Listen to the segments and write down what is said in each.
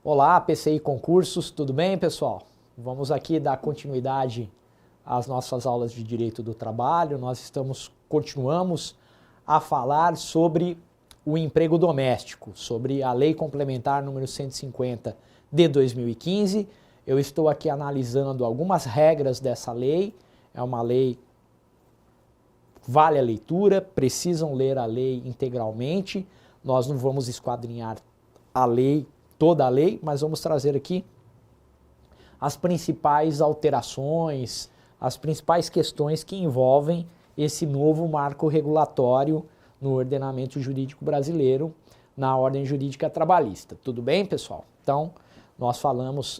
Olá, PCI Concursos, tudo bem, pessoal? Vamos aqui dar continuidade às nossas aulas de Direito do Trabalho. Nós continuamos a falar sobre o emprego doméstico, sobre a Lei Complementar número 150 de 2015. Eu estou aqui analisando algumas regras dessa lei. É uma lei, vale a leitura, precisam ler a lei integralmente. Nós não vamos esquadrinhar a lei, toda a lei, mas vamos trazer aqui as principais alterações, as principais questões que envolvem esse novo marco regulatório no ordenamento jurídico brasileiro, na ordem jurídica trabalhista. Tudo bem, pessoal? Então, nós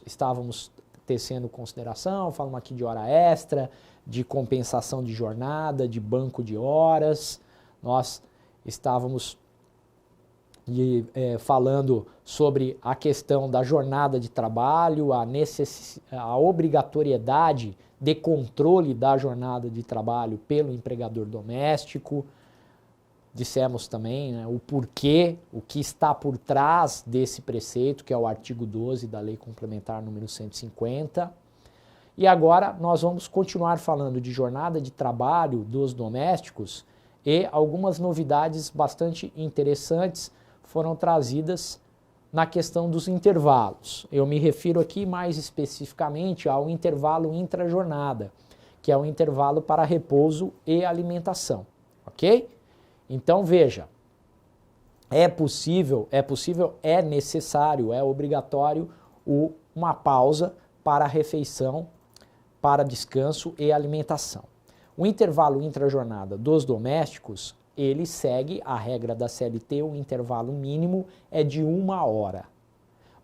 estávamos tecendo consideração, falamos aqui de hora extra, de compensação de jornada, de banco de horas. Nós estávamos falando sobre a questão da jornada de trabalho, a obrigatoriedade de controle da jornada de trabalho pelo empregador doméstico. Dissemos também, né, o porquê, o que está por trás desse preceito, que é o artigo 12 da Lei Complementar número 150. E agora nós vamos continuar falando de jornada de trabalho dos domésticos e algumas novidades bastante interessantes foram trazidas na questão dos intervalos. Eu me refiro aqui mais especificamente ao intervalo intrajornada, que é o intervalo para repouso e alimentação, ok? Então veja, é necessário, é obrigatório uma pausa para refeição, para descanso e alimentação. O intervalo intrajornada dos domésticos, ele segue a regra da CLT, o intervalo mínimo é de 1 hora,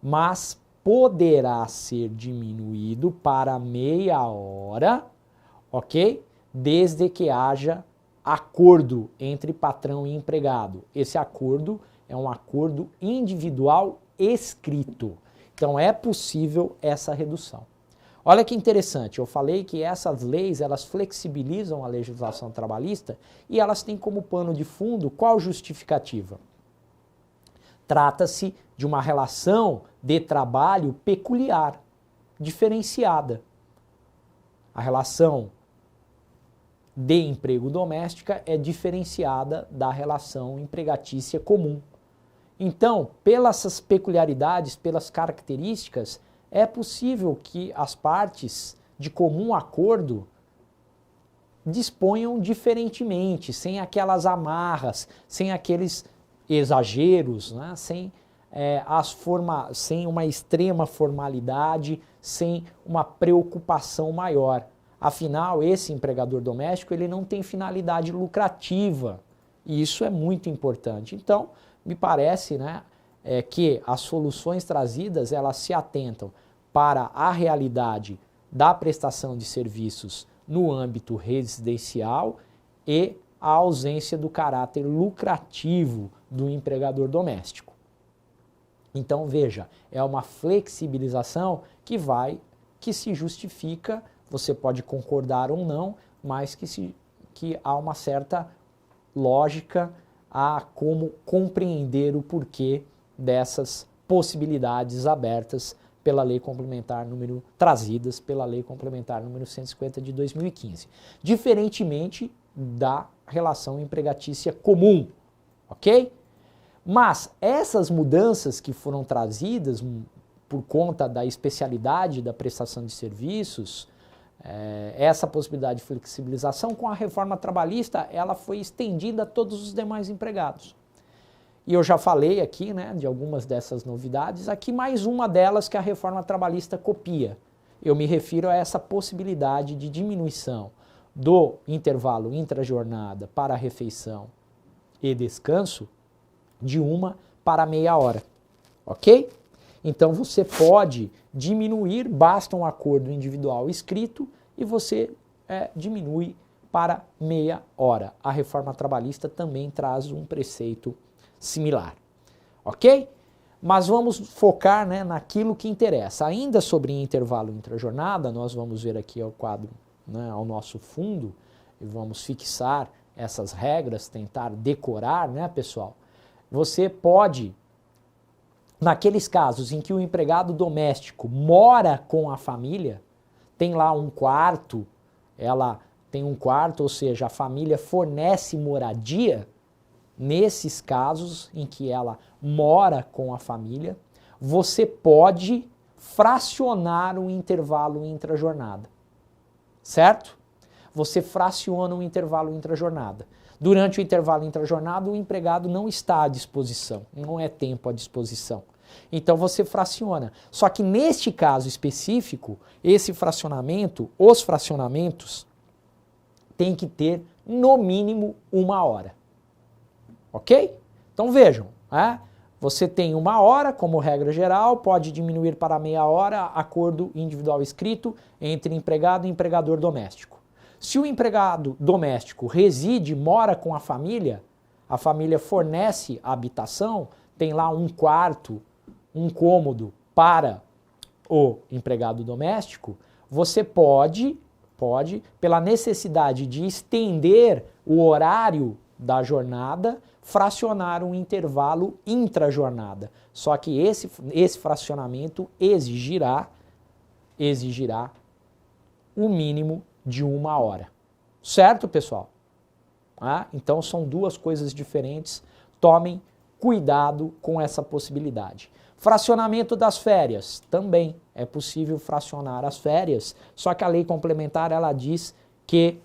mas poderá ser diminuído para meia hora, ok? Desde que haja acordo entre patrão e empregado. Esse acordo é um acordo individual escrito. Então é possível essa redução. Olha que interessante, eu falei que essas leis, elas flexibilizam a legislação trabalhista e elas têm como pano de fundo qual justificativa? Trata-se de uma relação de trabalho peculiar, diferenciada. A relação de emprego doméstica é diferenciada da relação empregatícia comum. Então, pelas peculiaridades, pelas características, é possível que as partes de comum acordo disponham diferentemente, sem aquelas amarras, sem aqueles exageros, né? sem uma extrema formalidade, sem uma preocupação maior. Afinal, esse empregador doméstico ele não tem finalidade lucrativa e isso é muito importante. Então, me parece, né, que as soluções trazidas elas se atentam para a realidade da prestação de serviços no âmbito residencial e a ausência do caráter lucrativo do empregador doméstico. Então, veja, é uma flexibilização que se justifica, você pode concordar ou não, mas que há uma certa lógica a como compreender o porquê dessas possibilidades abertas pela Lei Complementar trazidas pela Lei Complementar número 150 de 2015. Diferentemente da relação empregatícia comum, ok? Mas essas mudanças que foram trazidas por conta da especialidade da prestação de serviços, essa possibilidade de flexibilização com a reforma trabalhista, ela foi estendida a todos os demais empregados. E eu já falei aqui, né, de algumas dessas novidades, aqui mais uma delas que a reforma trabalhista copia. Eu me refiro a essa possibilidade de diminuição do intervalo intrajornada para refeição e descanso de 1 para meia hora, ok? Então você pode diminuir, basta um acordo individual escrito e você diminui para meia hora. A reforma trabalhista também traz um preceito similar, ok? Mas vamos focar, né, naquilo que interessa. Ainda sobre intervalo intrajornada, nós vamos ver aqui ao quadro, né, ao nosso fundo, e vamos fixar essas regras, tentar decorar, né, pessoal? Você pode naqueles casos em que o empregado doméstico mora com a família, tem lá um quarto, ela tem um quarto, ou seja, a família fornece moradia, nesses casos em que ela mora com a família, você pode fracionar o intervalo intrajornada, certo? Você fraciona o intervalo intrajornada. Durante o intervalo intrajornada, o empregado não está à disposição, não é tempo à disposição. Então você fraciona. Só que neste caso específico, esse fracionamento, os fracionamentos, tem que ter no mínimo 1 hora. Ok? Então vejam, você tem 1 hora como regra geral, pode diminuir para meia hora, acordo individual escrito entre empregado e empregador doméstico. Se o empregado doméstico reside, mora com a família fornece a habitação, tem lá um quarto, um cômodo para o empregado doméstico, você pode, pela necessidade de estender o horário da jornada, fracionar um intervalo intrajornada. Só que esse fracionamento exigirá o mínimo de 1 hora. Certo, pessoal? Então são duas coisas diferentes. Tomem cuidado com essa possibilidade. Fracionamento das férias. Também é possível fracionar as férias, só que a lei complementar ela diz que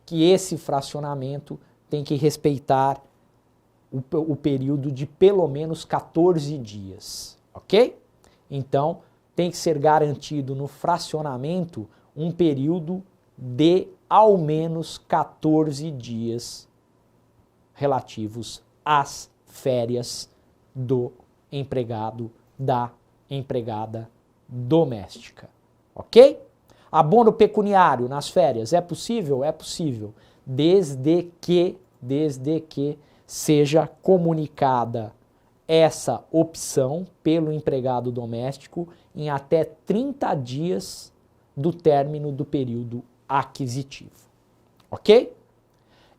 esse fracionamento tem que respeitar o período de pelo menos 14 dias, ok? Então, tem que ser garantido no fracionamento um período de ao menos 14 dias relativos às férias do empregado, da empregada doméstica, ok? Abono pecuniário nas férias, é possível? É possível, desde que seja comunicada essa opção pelo empregado doméstico em até 30 dias do término do período aquisitivo, ok?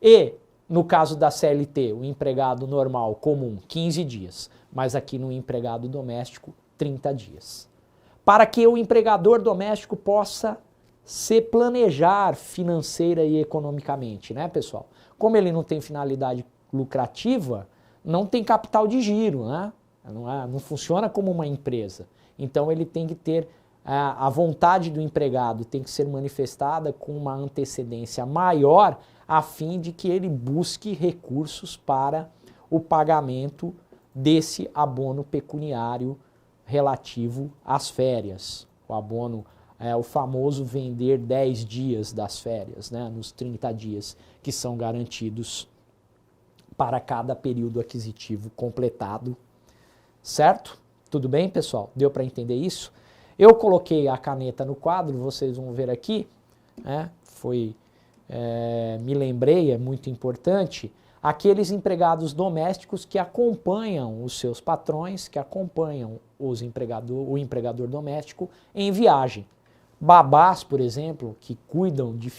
E, no caso da CLT, o empregado normal comum, 15 dias, mas aqui no empregado doméstico, 30 dias. Para que o empregador doméstico possa se planejar financeira e economicamente, né, pessoal? Como ele não tem finalidade lucrativa, não tem capital de giro, né? Não funciona como uma empresa. Então ele tem que ter a vontade do empregado, tem que ser manifestada com uma antecedência maior, a fim de que ele busque recursos para o pagamento desse abono pecuniário relativo às férias. O abono é o famoso vender 10 dias das férias, né, nos 30 dias que são garantidos para cada período aquisitivo completado. Certo? Tudo bem, pessoal? Deu para entender isso? Eu coloquei a caneta no quadro, vocês vão ver aqui, né? Me lembrei, é muito importante, aqueles empregados domésticos que acompanham os seus patrões, que acompanham o empregador doméstico em viagem. Babás, por exemplo, que cuidam dos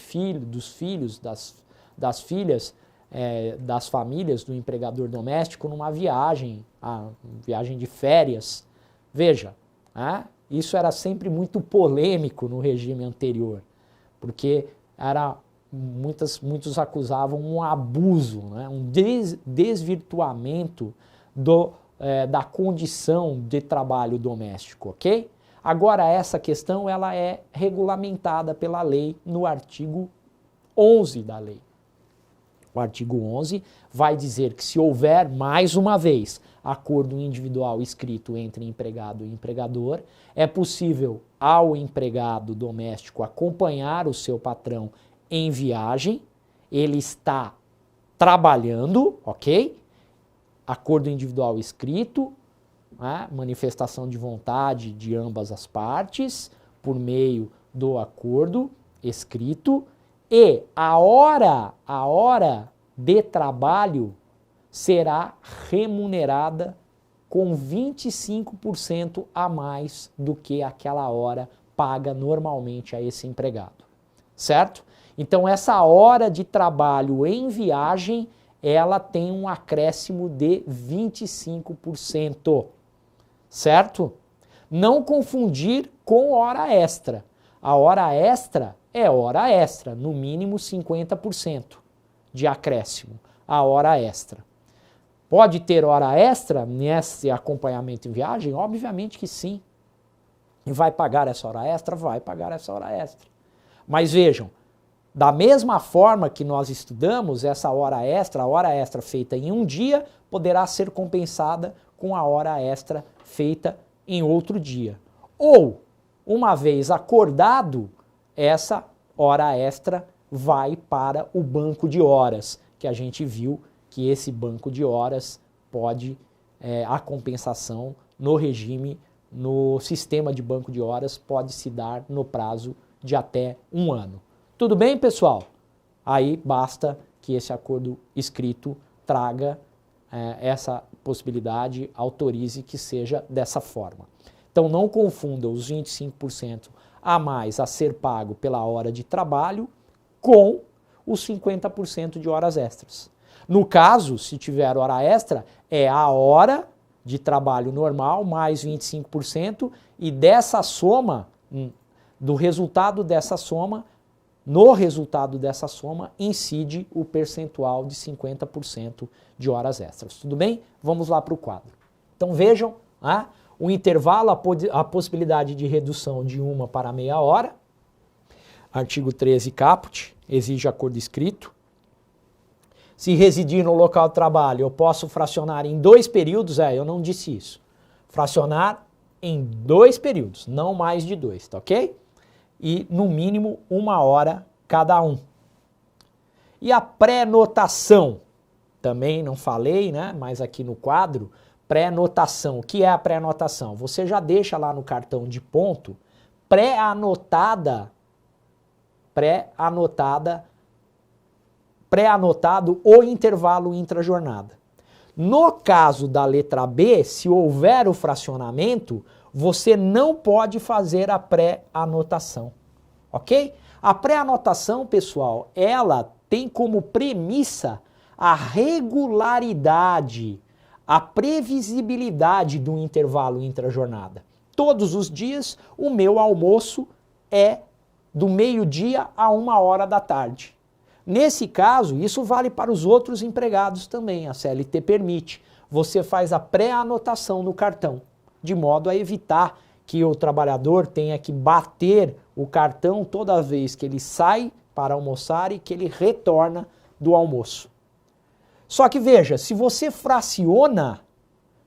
filhos, das filhas, das famílias do empregador doméstico numa viagem de férias. Veja, isso era sempre muito polêmico no regime anterior, porque muitos acusavam um abuso, né, um desvirtuamento da condição de trabalho doméstico, ok? Agora essa questão ela é regulamentada pela lei no artigo 11 da lei. O artigo 11 vai dizer que se houver, mais uma vez, acordo individual escrito entre empregado e empregador, é possível ao empregado doméstico acompanhar o seu patrão em viagem, ele está trabalhando, ok? Acordo individual escrito, manifestação de vontade de ambas as partes, por meio do acordo escrito, e a hora de trabalho será remunerada com 25% a mais do que aquela hora paga normalmente a esse empregado, certo? Então essa hora de trabalho em viagem ela tem um acréscimo de 25%, certo? Não confundir com hora extra. A hora extra é hora extra, no mínimo 50% de acréscimo, a hora extra. Pode ter hora extra nesse acompanhamento em viagem? Obviamente que sim. E vai pagar essa hora extra? Vai pagar essa hora extra. Mas vejam, da mesma forma que nós estudamos, essa hora extra, a hora extra feita em um dia, poderá ser compensada com a hora extra feita em outro dia. Ou, uma vez acordado, essa hora extra vai para o banco de horas, que a gente viu que esse banco de horas pode, a compensação no regime, no sistema de banco de horas, pode se dar no prazo de até 1 ano. Tudo bem, pessoal? Aí basta que esse acordo escrito traga essa possibilidade, autorize que seja dessa forma. Então não confunda os 25% a mais a ser pago pela hora de trabalho com os 50% de horas extras. No caso, se tiver hora extra, é a hora de trabalho normal mais 25% e dessa soma, do resultado dessa soma, no resultado dessa soma, incide o percentual de 50% de horas extras. Tudo bem? Vamos lá para o quadro. Então vejam, o intervalo, a possibilidade de redução de 1 para meia hora. Artigo 13 caput, exige acordo escrito. Se residir no local de trabalho, eu posso fracionar em 2 períodos, eu não disse isso. Fracionar em 2 períodos, não mais de 2, tá ok? E no mínimo 1 hora cada um. E a pré-notação, também não falei, né? Mas aqui no quadro, pré-notação. O que é a pré-notação? Você já deixa lá no cartão de ponto pré-anotado o intervalo intrajornada. No caso da letra B, se houver o fracionamento, você não pode fazer a pré-anotação, ok? A pré-anotação, pessoal, ela tem como premissa a regularidade, a previsibilidade do intervalo intrajornada. Todos os dias, o meu almoço é do meio-dia a 1 hora da tarde. Nesse caso, isso vale para os outros empregados também, a CLT permite. Você faz a pré-anotação no cartão, de modo a evitar que o trabalhador tenha que bater o cartão toda vez que ele sai para almoçar e que ele retorna do almoço. Só que veja, se você fraciona,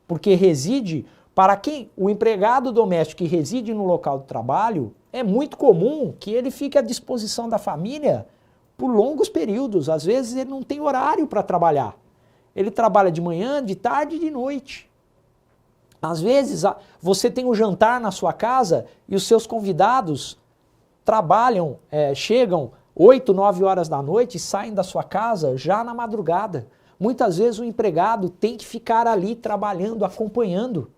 porque reside, para quem o empregado doméstico que reside no local de trabalho, é muito comum que ele fique à disposição da família por longos períodos. Às vezes ele não tem horário para trabalhar. Ele trabalha de manhã, de tarde e de noite. Às vezes você tem um jantar na sua casa e os seus convidados trabalham, chegam 8, 9 horas da noite e saem da sua casa já na madrugada. Muitas vezes o empregado tem que ficar ali trabalhando, acompanhando.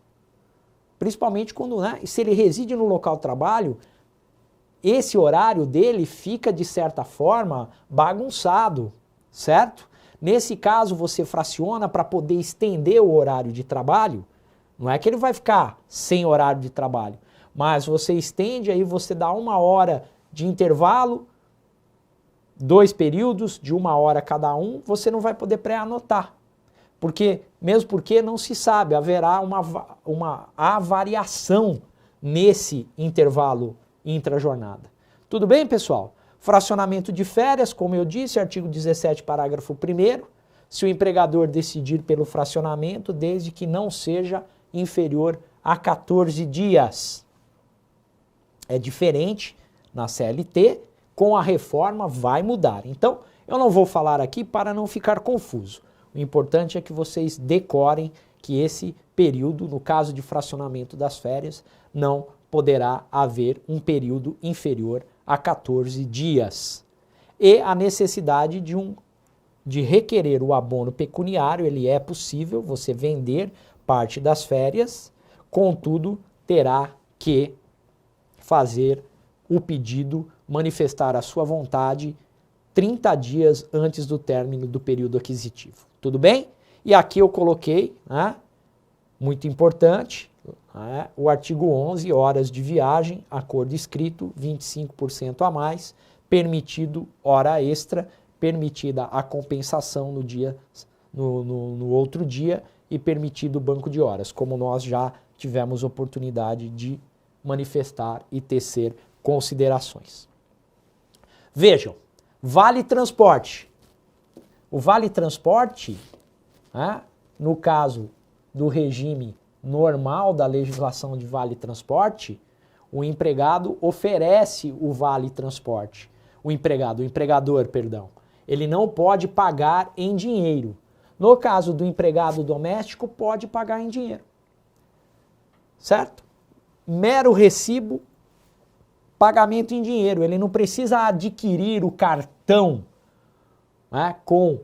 Principalmente quando, se ele reside no local de trabalho, esse horário dele fica, de certa forma, bagunçado, certo? Nesse caso, você fraciona para poder estender o horário de trabalho. Não é que ele vai ficar sem horário de trabalho, mas você estende, aí você dá 1 hora de intervalo, 2 períodos de 1 hora cada um, você não vai poder pré-anotar. Mesmo porque não se sabe, haverá uma avariação nesse intervalo intrajornada. Tudo bem, pessoal? Fracionamento de férias, como eu disse, artigo 17, parágrafo 1º, se o empregador decidir pelo fracionamento, desde que não seja inferior a 14 dias. É diferente na CLT, com a reforma vai mudar. Então, eu não vou falar aqui para não ficar confuso. O importante é que vocês decorem que esse período, no caso de fracionamento das férias, não poderá haver um período inferior a 14 dias. E a necessidade de requerer o abono pecuniário, ele é possível você vender parte das férias, contudo, terá que fazer o pedido, manifestar a sua vontade 30 dias antes do término do período aquisitivo. Tudo bem? E aqui eu coloquei, né, muito importante, né, o artigo 11, horas de viagem, acordo escrito, 25% a mais, permitido hora extra, permitida a compensação no dia, no outro dia e permitido o banco de horas, como nós já tivemos oportunidade de manifestar e tecer considerações. Vejam, vale transporte. O vale transporte, né, no caso do regime normal da legislação de vale transporte, o empregado oferece o vale transporte. O empregador, ele não pode pagar em dinheiro. No caso do empregado doméstico, pode pagar em dinheiro. Certo? Mero recibo, pagamento em dinheiro. Ele não precisa adquirir o cartão, né, com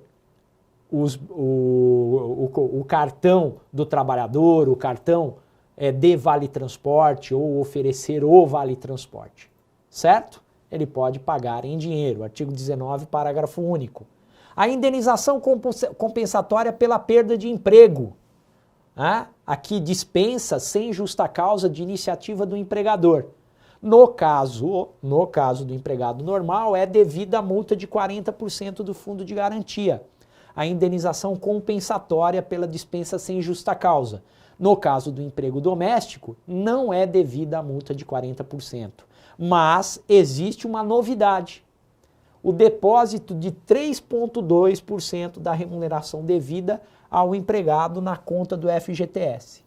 o cartão do trabalhador, o cartão de vale transporte ou oferecer o vale transporte. Certo? Ele pode pagar em dinheiro. Artigo 19, parágrafo único. A indenização compensatória pela perda de emprego. Aqui dispensa sem justa causa de iniciativa do empregador. No caso do empregado normal, é devida a multa de 40% do fundo de garantia. A indenização compensatória pela dispensa sem justa causa. No caso do emprego doméstico, não é devida a multa de 40%. Mas existe uma novidade. O depósito de 3,2% da remuneração devida ao empregado na conta do FGTS.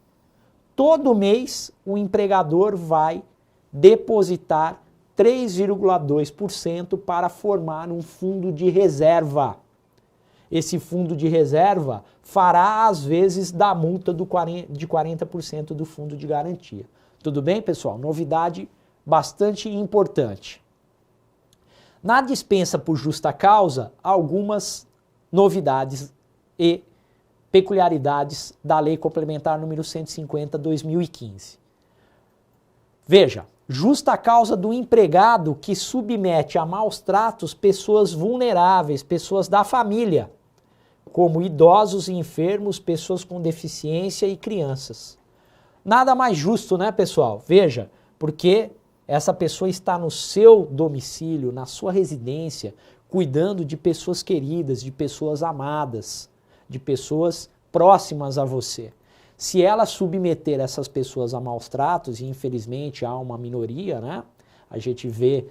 Todo mês, o empregador vai depositar 3,2% para formar um fundo de reserva. Esse fundo de reserva fará as vezes da multa de 40% do fundo de garantia. Tudo bem, pessoal? Novidade bastante importante. Na dispensa por justa causa, algumas novidades e peculiaridades da Lei Complementar número 150/2015. Veja, justa causa do empregado que submete a maus tratos pessoas vulneráveis, pessoas da família, como idosos e enfermos, pessoas com deficiência e crianças. Nada mais justo, né, pessoal? Veja, porque essa pessoa está no seu domicílio, na sua residência, cuidando de pessoas queridas, de pessoas amadas, de pessoas próximas a você. Se ela submeter essas pessoas a maus tratos, e infelizmente há uma minoria, né? A gente vê,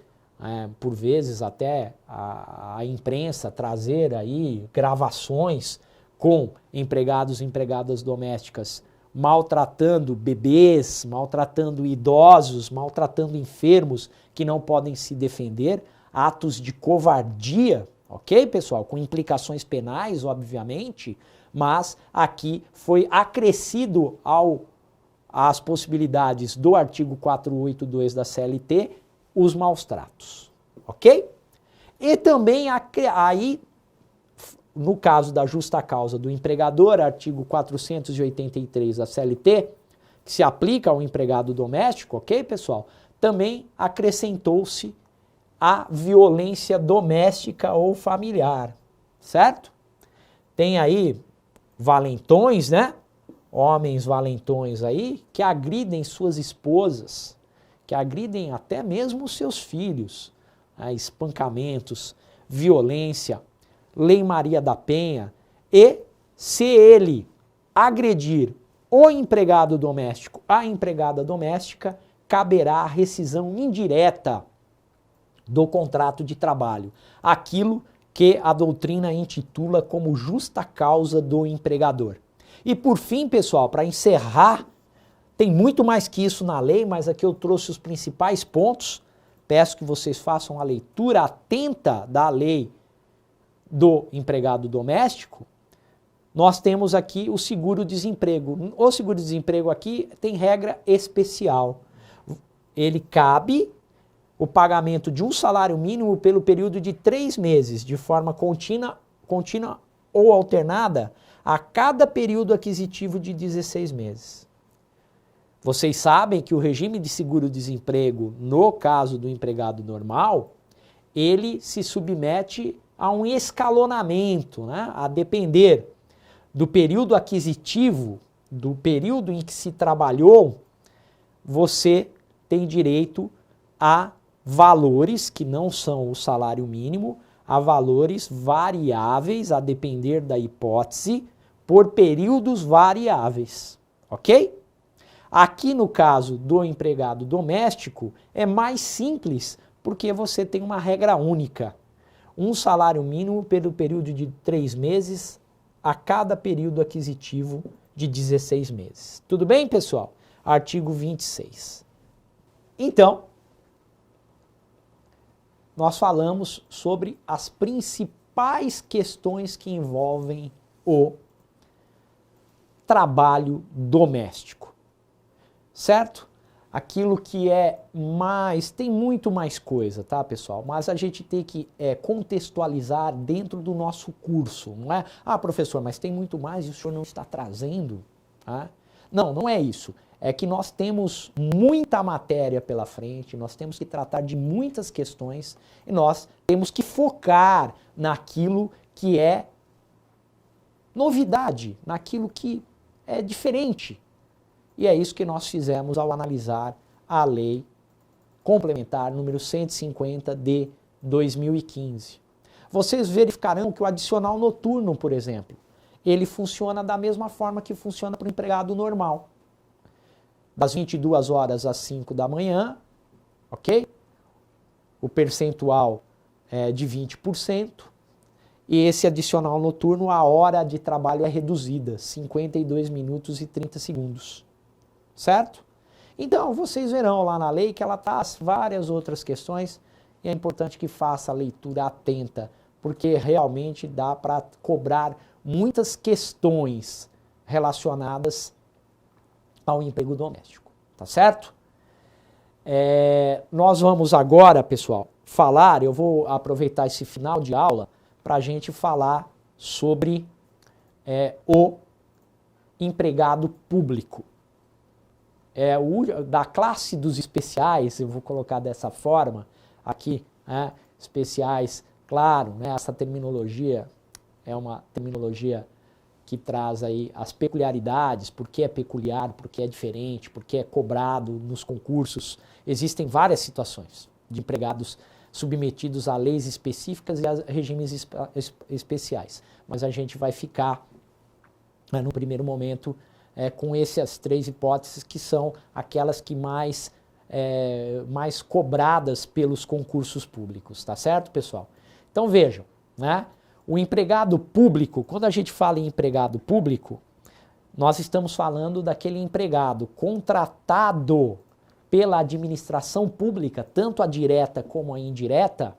por vezes, até a imprensa trazer aí gravações com empregados e empregadas domésticas maltratando bebês, maltratando idosos, maltratando enfermos que não podem se defender, atos de covardia, ok, pessoal? Com implicações penais, obviamente, mas aqui foi acrescido às possibilidades do artigo 482 da CLT os maus tratos, ok? E também aí, no caso da justa causa do empregador, artigo 483 da CLT, que se aplica ao empregado doméstico, ok, pessoal? Também acrescentou-se a violência doméstica ou familiar, certo? Tem aí valentões, né? Homens valentões aí que agridem suas esposas, que agridem até mesmo os seus filhos, espancamentos, violência, Lei Maria da Penha, e se ele agredir o empregado doméstico, a empregada doméstica, caberá a rescisão indireta do contrato de trabalho, aquilo que a doutrina intitula como justa causa do empregador. E por fim, pessoal, para encerrar, tem muito mais que isso na lei, mas aqui eu trouxe os principais pontos. Peço que vocês façam a leitura atenta da lei do empregado doméstico. Nós temos aqui o seguro-desemprego. O seguro-desemprego aqui tem regra especial. Ele cabe o pagamento de um salário mínimo pelo período de 3 meses, de forma contínua ou alternada, a cada período aquisitivo de 16 meses. Vocês sabem que o regime de seguro-desemprego, no caso do empregado normal, ele se submete a um escalonamento, né? A depender do período aquisitivo, do período em que se trabalhou, você tem direito a valores que não são o salário mínimo, a valores variáveis, a depender da hipótese, por períodos variáveis, ok? Aqui no caso do empregado doméstico é mais simples porque você tem uma regra única, um salário mínimo pelo período de 3 meses a cada período aquisitivo de 16 meses. Tudo bem, pessoal? Artigo 26. Então, nós falamos sobre as principais questões que envolvem o trabalho doméstico, certo? Aquilo que é mais, tem muito mais coisa, tá, pessoal? Mas a gente tem que contextualizar dentro do nosso curso, não é? Ah, professor, mas tem muito mais e o senhor não está trazendo, tá? Não, não é isso. É que nós temos muita matéria pela frente, nós temos que tratar de muitas questões e nós temos que focar naquilo que é novidade, naquilo que é diferente. E é isso que nós fizemos ao analisar a Lei Complementar número 150 de 2015. Vocês verificarão que o adicional noturno, por exemplo, ele funciona da mesma forma que funciona para o empregado normal. Das 22 horas às 5 da manhã, ok? O percentual é de 20%. E esse adicional noturno, a hora de trabalho é reduzida, 52 minutos e 30 segundos. Certo? Então, vocês verão lá na lei que ela traz várias outras questões e é importante que faça a leitura atenta, porque realmente dá para cobrar muitas questões relacionadas ao emprego doméstico, tá certo? Nós vamos agora, pessoal, falar, eu vou aproveitar esse final de aula para a gente falar sobre o empregado público. Da classe dos especiais, eu vou colocar dessa forma aqui, especiais, claro, né, essa terminologia é uma terminologia que traz aí as peculiaridades, por que é peculiar, por que é diferente, por que é cobrado nos concursos. Existem várias situações de empregados submetidos a leis específicas e a regimes especiais, mas a gente vai ficar, no primeiro momento, com essas 3 hipóteses que são aquelas que mais cobradas pelos concursos públicos, tá certo, pessoal? Então vejam, né? O empregado público, quando a gente fala em empregado público, nós estamos falando daquele empregado contratado pela administração pública, tanto a direta como a indireta,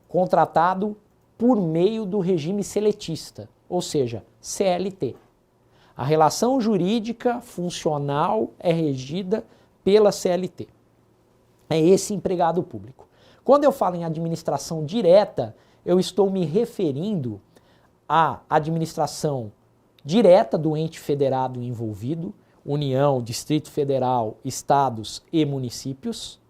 contratado por meio do regime seletista, ou seja, CLT. A relação jurídica funcional é regida pela CLT. É esse empregado público. Quando eu falo em administração direta, eu estou me referindo à administração direta do ente federado envolvido, União, Distrito Federal, estados e municípios,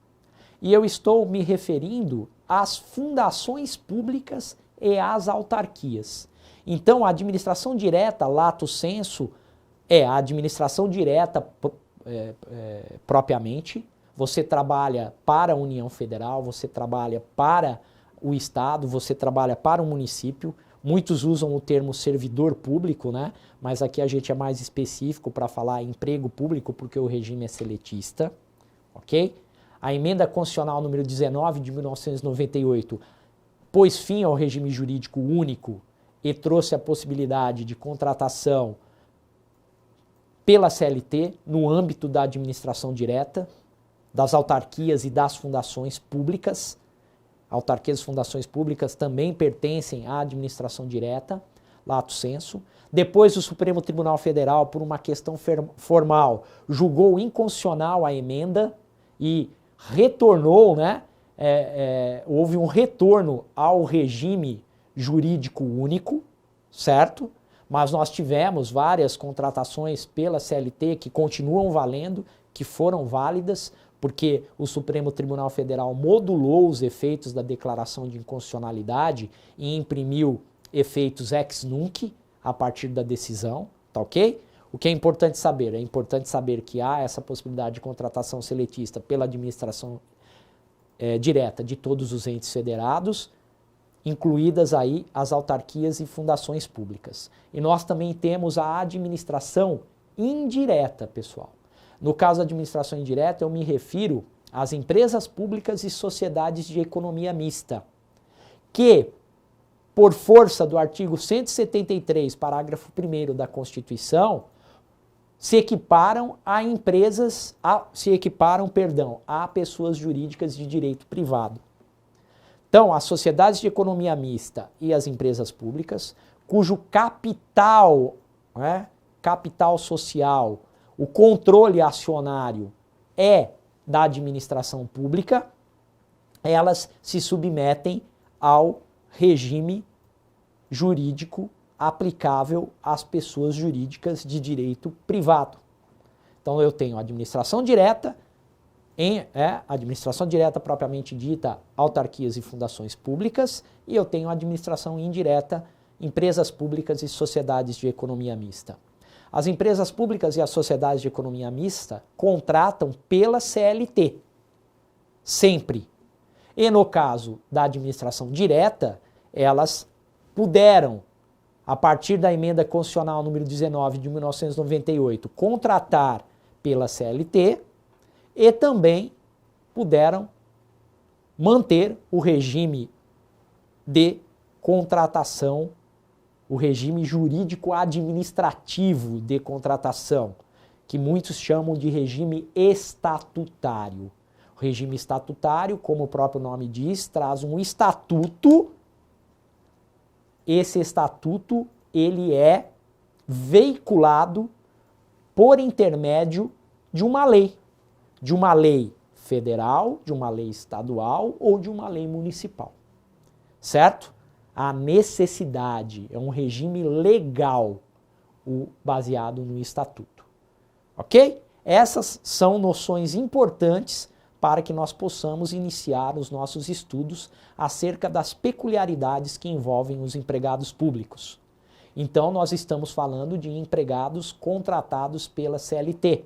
e eu estou me referindo às fundações públicas e às autarquias. Então, a administração direta, lato sensu, é a administração direta propriamente. Você trabalha para a União Federal, você trabalha para o Estado, você trabalha para o município. Muitos usam o termo servidor público, né? Mas aqui a gente é mais específico para falar emprego público, porque o regime é seletista, ok? A emenda constitucional número 19 de 1998 pôs fim ao regime jurídico único e trouxe a possibilidade de contratação pela CLT no âmbito da administração direta, das autarquias e das fundações públicas. Autarquias e fundações públicas também pertencem à administração direta, lato sensu. Depois o Supremo Tribunal Federal, por uma questão formal, julgou inconstitucional a emenda e retornou, né? Houve um retorno ao regime jurídico único, certo? Mas nós tivemos várias contratações pela CLT que continuam valendo, que foram válidas, porque o Supremo Tribunal Federal modulou os efeitos da declaração de inconstitucionalidade e imprimiu efeitos ex nunc a partir da decisão, tá ok? O que é importante saber? É importante saber que há essa possibilidade de contratação seletista pela administração direta de todos os entes federados, incluídas aí as autarquias e fundações públicas. E nós também temos a administração indireta, pessoal. No caso da administração indireta, eu me refiro às empresas públicas e sociedades de economia mista, que, por força do artigo 173, parágrafo 1º da Constituição, se equiparam a pessoas jurídicas de direito privado. Então, as sociedades de economia mista e as empresas públicas, cujo capital, capital social, o controle acionário é da administração pública, elas se submetem ao regime jurídico aplicável às pessoas jurídicas de direito privado. Então eu tenho a administração direta, administração direta propriamente dita, autarquias e fundações públicas, e eu tenho a administração indireta, empresas públicas e sociedades de economia mista. As empresas públicas e as sociedades de economia mista contratam pela CLT, sempre. E no caso da administração direta, elas puderam, a partir da emenda constitucional número 19 de 1998, contratar pela CLT e também puderam manter o regime de contratação, o regime jurídico-administrativo de contratação, que muitos chamam de regime estatutário. O regime estatutário, como o próprio nome diz, traz um estatuto. Esse estatuto, ele é veiculado por intermédio de uma lei federal, de uma lei estadual ou de uma lei municipal, certo? A necessidade é um regime legal, baseado no estatuto, ok? Essas são noções importantes para que nós possamos iniciar os nossos estudos acerca das peculiaridades que envolvem os empregados públicos. Então, nós estamos falando de empregados contratados pela CLT.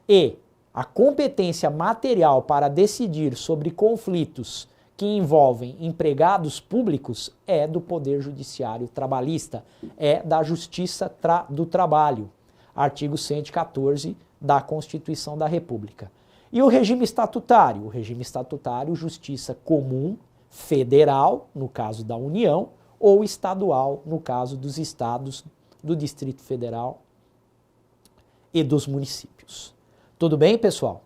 E a competência material para decidir sobre conflitos que envolvem empregados públicos é do Poder Judiciário Trabalhista, é da Justiça do Trabalho, artigo 114 da Constituição da República. E o regime estatutário? O regime estatutário, Justiça Comum Federal, no caso da União, ou estadual, no caso dos estados, do Distrito Federal e dos municípios. Tudo bem, pessoal?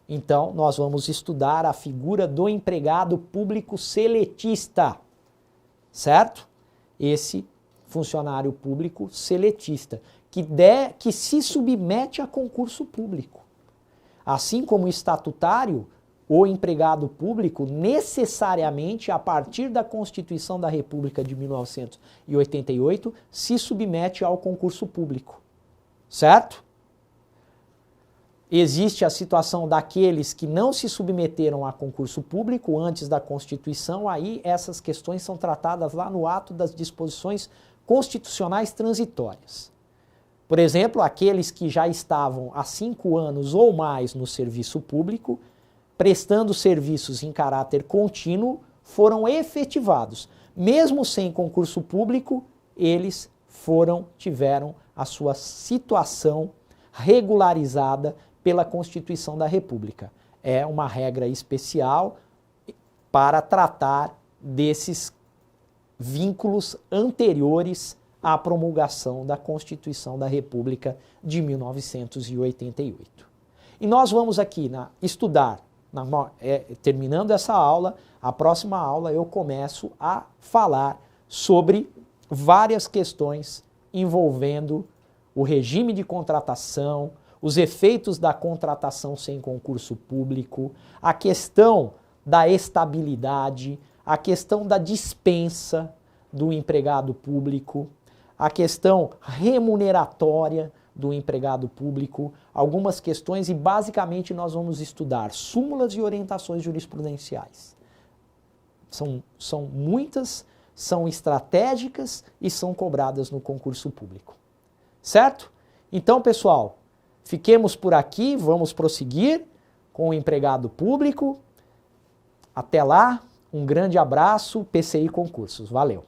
Então, nós vamos estudar a figura do empregado público seletista, certo? Esse funcionário público seletista, que se submete a concurso público. Assim como o estatutário, o empregado público necessariamente, a partir da Constituição da República de 1988, se submete ao concurso público, certo? Existe a situação daqueles que não se submeteram a concurso público antes da Constituição, aí essas questões são tratadas lá no ato das disposições constitucionais transitórias. Por exemplo, aqueles que já estavam há 5 anos ou mais no serviço público, prestando serviços em caráter contínuo, foram efetivados. Mesmo sem concurso público, eles tiveram a sua situação regularizada pela Constituição da República. É uma regra especial para tratar desses vínculos anteriores à promulgação da Constituição da República de 1988. E nós vamos aqui estudar, terminando essa aula, a próxima aula eu começo a falar sobre várias questões envolvendo o regime de contratação, os efeitos da contratação sem concurso público, a questão da estabilidade, a questão da dispensa do empregado público, a questão remuneratória do empregado público, algumas questões, e basicamente nós vamos estudar súmulas e orientações jurisprudenciais. São muitas, são estratégicas e são cobradas no concurso público. Certo? Então, pessoal, fiquemos por aqui, vamos prosseguir com o empregado público. Até lá, um grande abraço, PCI Concursos. Valeu!